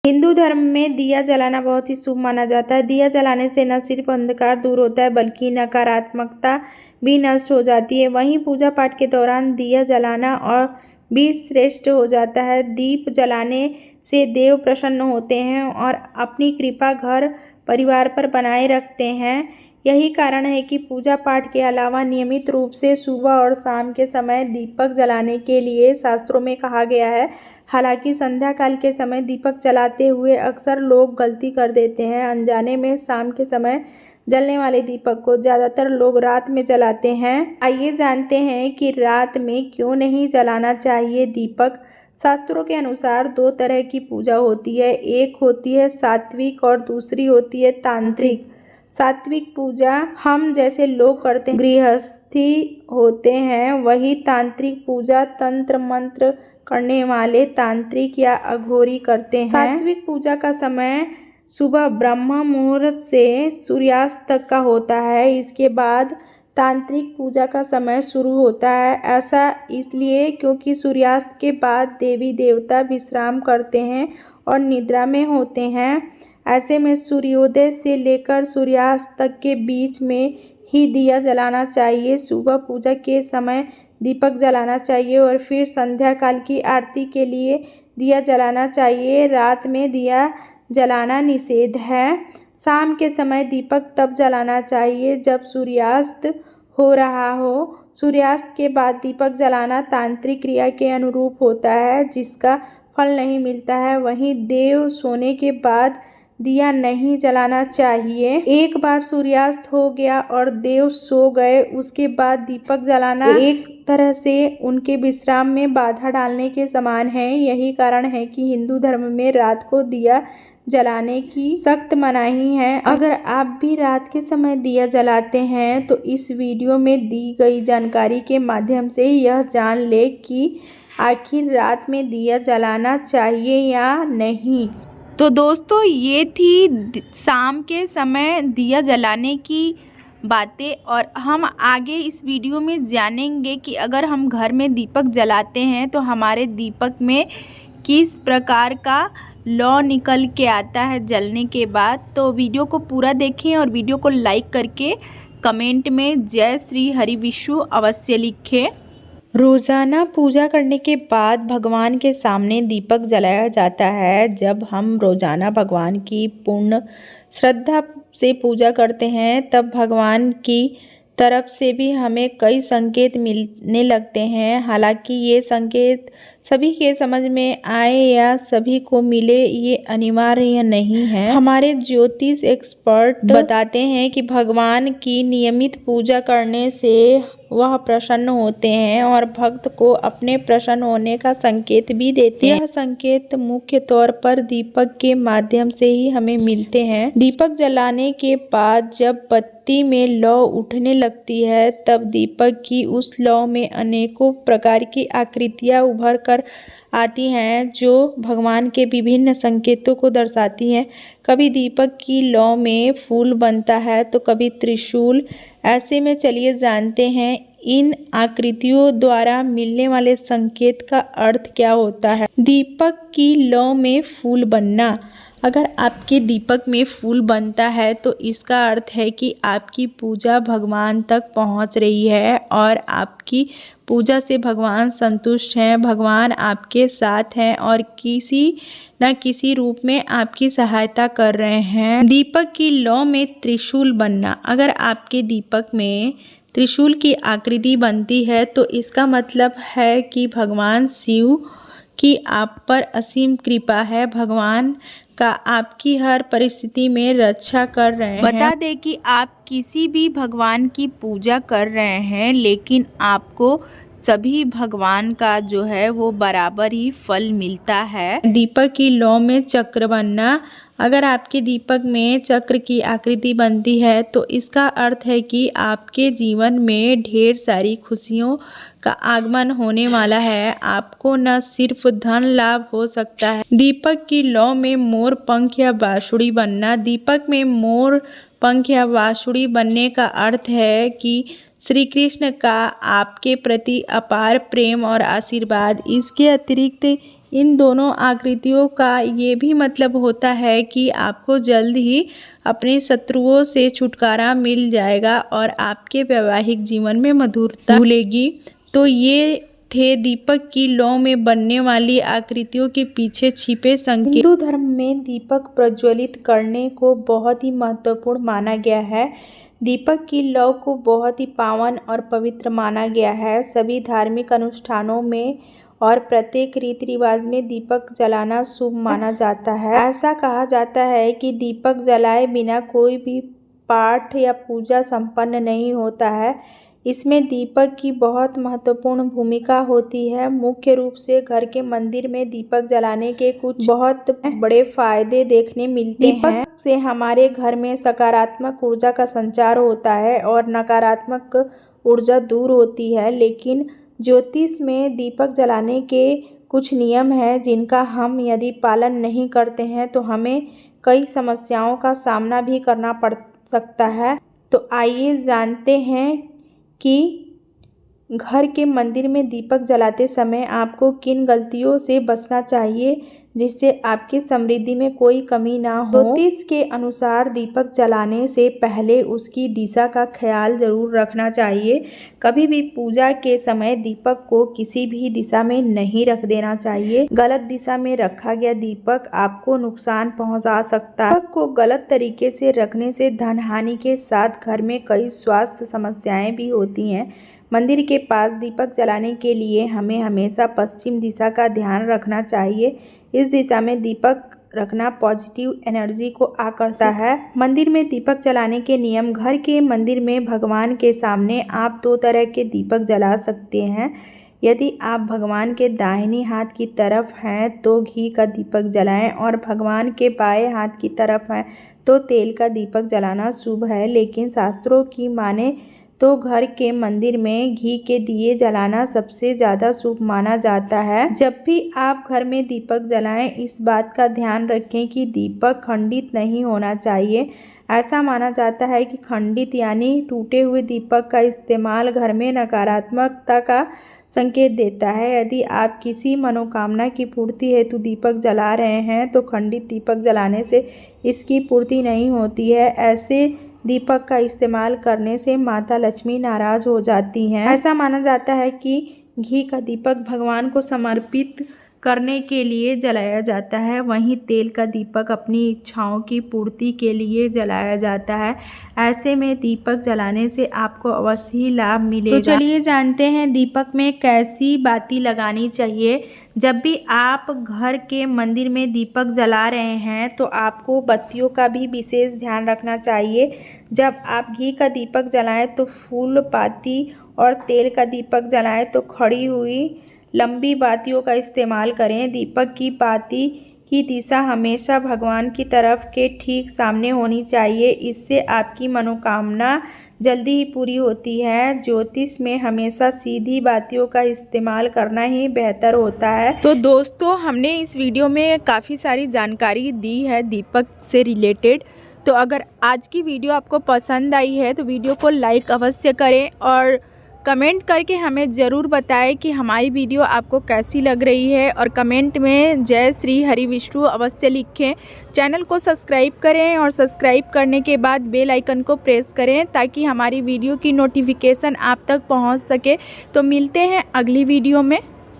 हिंदू धर्म में दिया जलाना बहुत ही शुभ माना जाता है। दिया जलाने से न सिर्फ अंधकार दूर होता है बल्कि नकारात्मकता भी नष्ट हो जाती है। वहीं पूजा पाठ के दौरान दिया जलाना और भी श्रेष्ठ हो जाता है। दीप जलाने से देव प्रसन्न होते हैं और अपनी कृपा घर परिवार पर बनाए रखते हैं। यही कारण है कि पूजा पाठ के अलावा नियमित रूप से सुबह और शाम के समय दीपक जलाने के लिए शास्त्रों में कहा गया है। हालांकि संध्या काल के समय दीपक जलाते हुए अक्सर लोग गलती कर देते हैं। अनजाने में शाम के समय जलने वाले दीपक को ज़्यादातर लोग रात में जलाते हैं। आइए जानते हैं कि रात में क्यों नहीं जलाना चाहिए दीपक। शास्त्रों के अनुसार दो तरह की पूजा होती है, एक होती है सात्विक और दूसरी होती है तांत्रिक। सात्विक पूजा हम जैसे लोग करते हैं, गृहस्थी होते हैं। वही तांत्रिक पूजा तंत्र मंत्र करने वाले तांत्रिक या अघोरी करते हैं। सात्विक पूजा का समय सुबह ब्रह्म मुहूर्त से सूर्यास्त तक का होता है। इसके बाद तांत्रिक पूजा का समय शुरू होता है। ऐसा इसलिए क्योंकि सूर्यास्त के बाद देवी देवता विश्राम करते हैं और निद्रा में होते हैं। ऐसे में सूर्योदय से लेकर सूर्यास्त तक के बीच में ही दिया जलाना चाहिए। सुबह पूजा के समय दीपक जलाना चाहिए और फिर संध्या काल की आरती के लिए दिया जलाना चाहिए। रात में दिया जलाना निषेध है। शाम के समय दीपक तब जलाना चाहिए जब सूर्यास्त हो रहा हो। सूर्यास्त के बाद दीपक जलाना तांत्रिक क्रिया के अनुरूप होता है, जिसका फल नहीं मिलता है। वहीं देव सोने के बाद दिया नहीं जलाना चाहिए। एक बार सूर्यास्त हो गया और देव सो गए, उसके बाद दीपक जलाना एक तरह से उनके विश्राम में बाधा डालने के समान है। यही कारण है कि हिंदू धर्म में रात को दिया जलाने की सख्त मनाही है। अगर आप भी रात के समय दिया जलाते हैं तो इस वीडियो में दी गई जानकारी के माध्यम से यह जान ले कि आखिर रात में दिया जलाना चाहिए या नहीं। तो दोस्तों, ये थी शाम के समय दिया जलाने की बातें, और हम आगे इस वीडियो में जानेंगे कि अगर हम घर में दीपक जलाते हैं तो हमारे दीपक में किस प्रकार का लौ निकल के आता है जलने के बाद। तो वीडियो को पूरा देखें और वीडियो को लाइक करके कमेंट में जय श्री हरि विष्णु अवश्य लिखें। रोज़ाना पूजा करने के बाद भगवान के सामने दीपक जलाया जाता है। जब हम रोज़ाना भगवान की पूर्ण श्रद्धा से पूजा करते हैं तब भगवान की तरफ से भी हमें कई संकेत मिलने लगते हैं। हालांकि ये संकेत सभी के समझ में आए या सभी को मिले ये अनिवार्य नहीं है। हमारे ज्योतिष एक्सपर्ट बताते हैं कि भगवान की नियमित पूजा करने से वह प्रसन्न होते हैं और भक्त को अपने प्रसन्न होने का संकेत भी देते हैं। यह संकेत मुख्य तौर पर दीपक के माध्यम से ही हमें मिलते हैं। दीपक जलाने के बाद जब बत्ती में लौ उठने लगती है तब दीपक की उस लौ में अनेकों प्रकार की आकृतियां उभर कर आती हैं जो भगवान के विभिन्न संकेतों को दर्शाती हैं। कभी दीपक की लौ में फूल बनता है तो कभी त्रिशूल। ऐसे में चलिए जानते हैं इन आकृतियों द्वारा मिलने वाले संकेत का अर्थ क्या होता है। दीपक की लौ में फूल बनना। अगर आपके दीपक में फूल बनता है तो इसका अर्थ है कि आपकी पूजा भगवान तक पहुंच रही है और आपकी पूजा से भगवान संतुष्ट हैं। भगवान आपके साथ हैं और किसी न किसी रूप में आपकी सहायता कर रहे हैं। दीपक की लौ में त्रिशूल बनना। अगर आपके दीपक में त्रिशूल की आकृति बनती है तो इसका मतलब है कि भगवान शिव की आप पर असीम कृपा है। भगवान का आपकी हर परिस्थिति में रक्षा कर रहे हैं। बता दें कि आप किसी भी भगवान की पूजा कर रहे हैं लेकिन आपको सभी भगवान का जो है वो बराबर ही फल मिलता है। दीपक की लौ में चक्र बनना। अगर आपके दीपक में चक्र की आकृति बनती है तो इसका अर्थ है कि आपके जीवन में ढेर सारी खुशियों का आगमन होने वाला है। आपको न सिर्फ धन लाभ हो सकता है। दीपक की लौ में मोर पंख या बांसुरी बनना। दीपक में मोर पंख या बांसुरी बनने का अर्थ है कि श्री कृष्ण का आपके प्रति अपार प्रेम और आशीर्वाद। इसके अतिरिक्त इन दोनों आकृतियों का ये भी मतलब होता है कि आपको जल्द ही अपने शत्रुओं से छुटकारा मिल जाएगा और आपके वैवाहिक जीवन में मधुरता घुलेगी। तो ये थे दीपक की लौ में बनने वाली आकृतियों के पीछे छिपे संकेत। हिंदू धर्म में दीपक प्रज्वलित करने को बहुत ही महत्वपूर्ण माना गया है। दीपक की लौ को बहुत ही पावन और पवित्र माना गया है। सभी धार्मिक अनुष्ठानों में और प्रत्येक रीति रिवाज में दीपक जलाना शुभ माना जाता है। ऐसा कहा जाता है कि दीपक जलाए बिना कोई भी पाठ या पूजा संपन्न नहीं होता है। इसमें दीपक की बहुत महत्वपूर्ण भूमिका होती है। मुख्य रूप से घर के मंदिर में दीपक जलाने के कुछ बहुत बड़े फायदे देखने मिलते हैं। दीपक से हमारे घर में सकारात्मक ऊर्जा का संचार होता है और नकारात्मक ऊर्जा दूर होती है। लेकिन ज्योतिष में दीपक जलाने के कुछ नियम हैं जिनका हम यदि पालन नहीं करते हैं तो हमें कई समस्याओं का सामना भी करना पड़ सकता है। तो आइए जानते हैं कि घर के मंदिर में दीपक जलाते समय आपको किन गलतियों से बचना चाहिए जिससे आपकी समृद्धि में कोई कमी ना हो। ज्योतिष के अनुसार दीपक जलाने से पहले उसकी दिशा का ख्याल जरूर रखना चाहिए। कभी भी पूजा के समय दीपक को किसी भी दिशा में नहीं रख देना चाहिए। गलत दिशा में रखा गया दीपक आपको नुकसान पहुंचा सकता है। दीपक को गलत तरीके से रखने से धन हानि के साथ घर में कई स्वास्थ्य समस्याएं भी होती हैं। मंदिर के पास दीपक जलाने के लिए हमें हमेशा पश्चिम दिशा का ध्यान रखना चाहिए। इस दिशा में दीपक रखना पॉजिटिव एनर्जी को आकर्षता है। मंदिर में दीपक जलाने के नियम। घर के मंदिर में भगवान के सामने आप 2 तरह के दीपक जला सकते हैं। यदि आप भगवान के दाहिनी हाथ की तरफ हैं तो घी का दीपक जलाएं और भगवान के बाएं हाथ की तरफ हैं तो तेल का दीपक जलाना शुभ है। लेकिन शास्त्रों की माने तो घर के मंदिर में घी के दिए जलाना सबसे ज़्यादा शुभ माना जाता है। जब भी आप घर में दीपक जलाएं इस बात का ध्यान रखें कि दीपक खंडित नहीं होना चाहिए। ऐसा माना जाता है कि खंडित यानी टूटे हुए दीपक का इस्तेमाल घर में नकारात्मकता का संकेत देता है। यदि आप किसी मनोकामना की पूर्ति हेतु दीपक जला रहे हैं तो खंडित दीपक जलाने से इसकी पूर्ति नहीं होती है। ऐसे दीपक का इस्तेमाल करने से माता लक्ष्मी नाराज हो जाती हैं। ऐसा माना जाता है कि घी का दीपक भगवान को समर्पित करने के लिए जलाया जाता है, वहीं तेल का दीपक अपनी इच्छाओं की पूर्ति के लिए जलाया जाता है। ऐसे में दीपक जलाने से आपको अवश्य ही लाभ मिलेगा। तो चलिए जानते हैं दीपक में कैसी बाती लगानी चाहिए। जब भी आप घर के मंदिर में दीपक जला रहे हैं तो आपको बत्तियों का भी विशेष ध्यान रखना चाहिए। जब आप घी का दीपक जलाएं तो फूल बाती और तेल का दीपक जलाएं तो खड़ी हुई लंबी बातियों का इस्तेमाल करें। दीपक की बाती की दिशा हमेशा भगवान की तरफ के ठीक सामने होनी चाहिए। इससे आपकी मनोकामना जल्दी ही पूरी होती है। ज्योतिष में हमेशा सीधी बातियों का इस्तेमाल करना ही बेहतर होता है। तो दोस्तों, हमने इस वीडियो में काफ़ी सारी जानकारी दी है दीपक से रिलेटेड। तो अगर आज की वीडियो आपको पसंद आई है तो वीडियो को लाइक अवश्य करें और कमेंट करके हमें ज़रूर बताएं कि हमारी वीडियो आपको कैसी लग रही है और कमेंट में जय श्री हरि विष्णु अवश्य लिखें। चैनल को सब्सक्राइब करें और सब्सक्राइब करने के बाद बेल आइकन को प्रेस करें ताकि हमारी वीडियो की नोटिफिकेशन आप तक पहुंच सके। तो मिलते हैं अगली वीडियो में।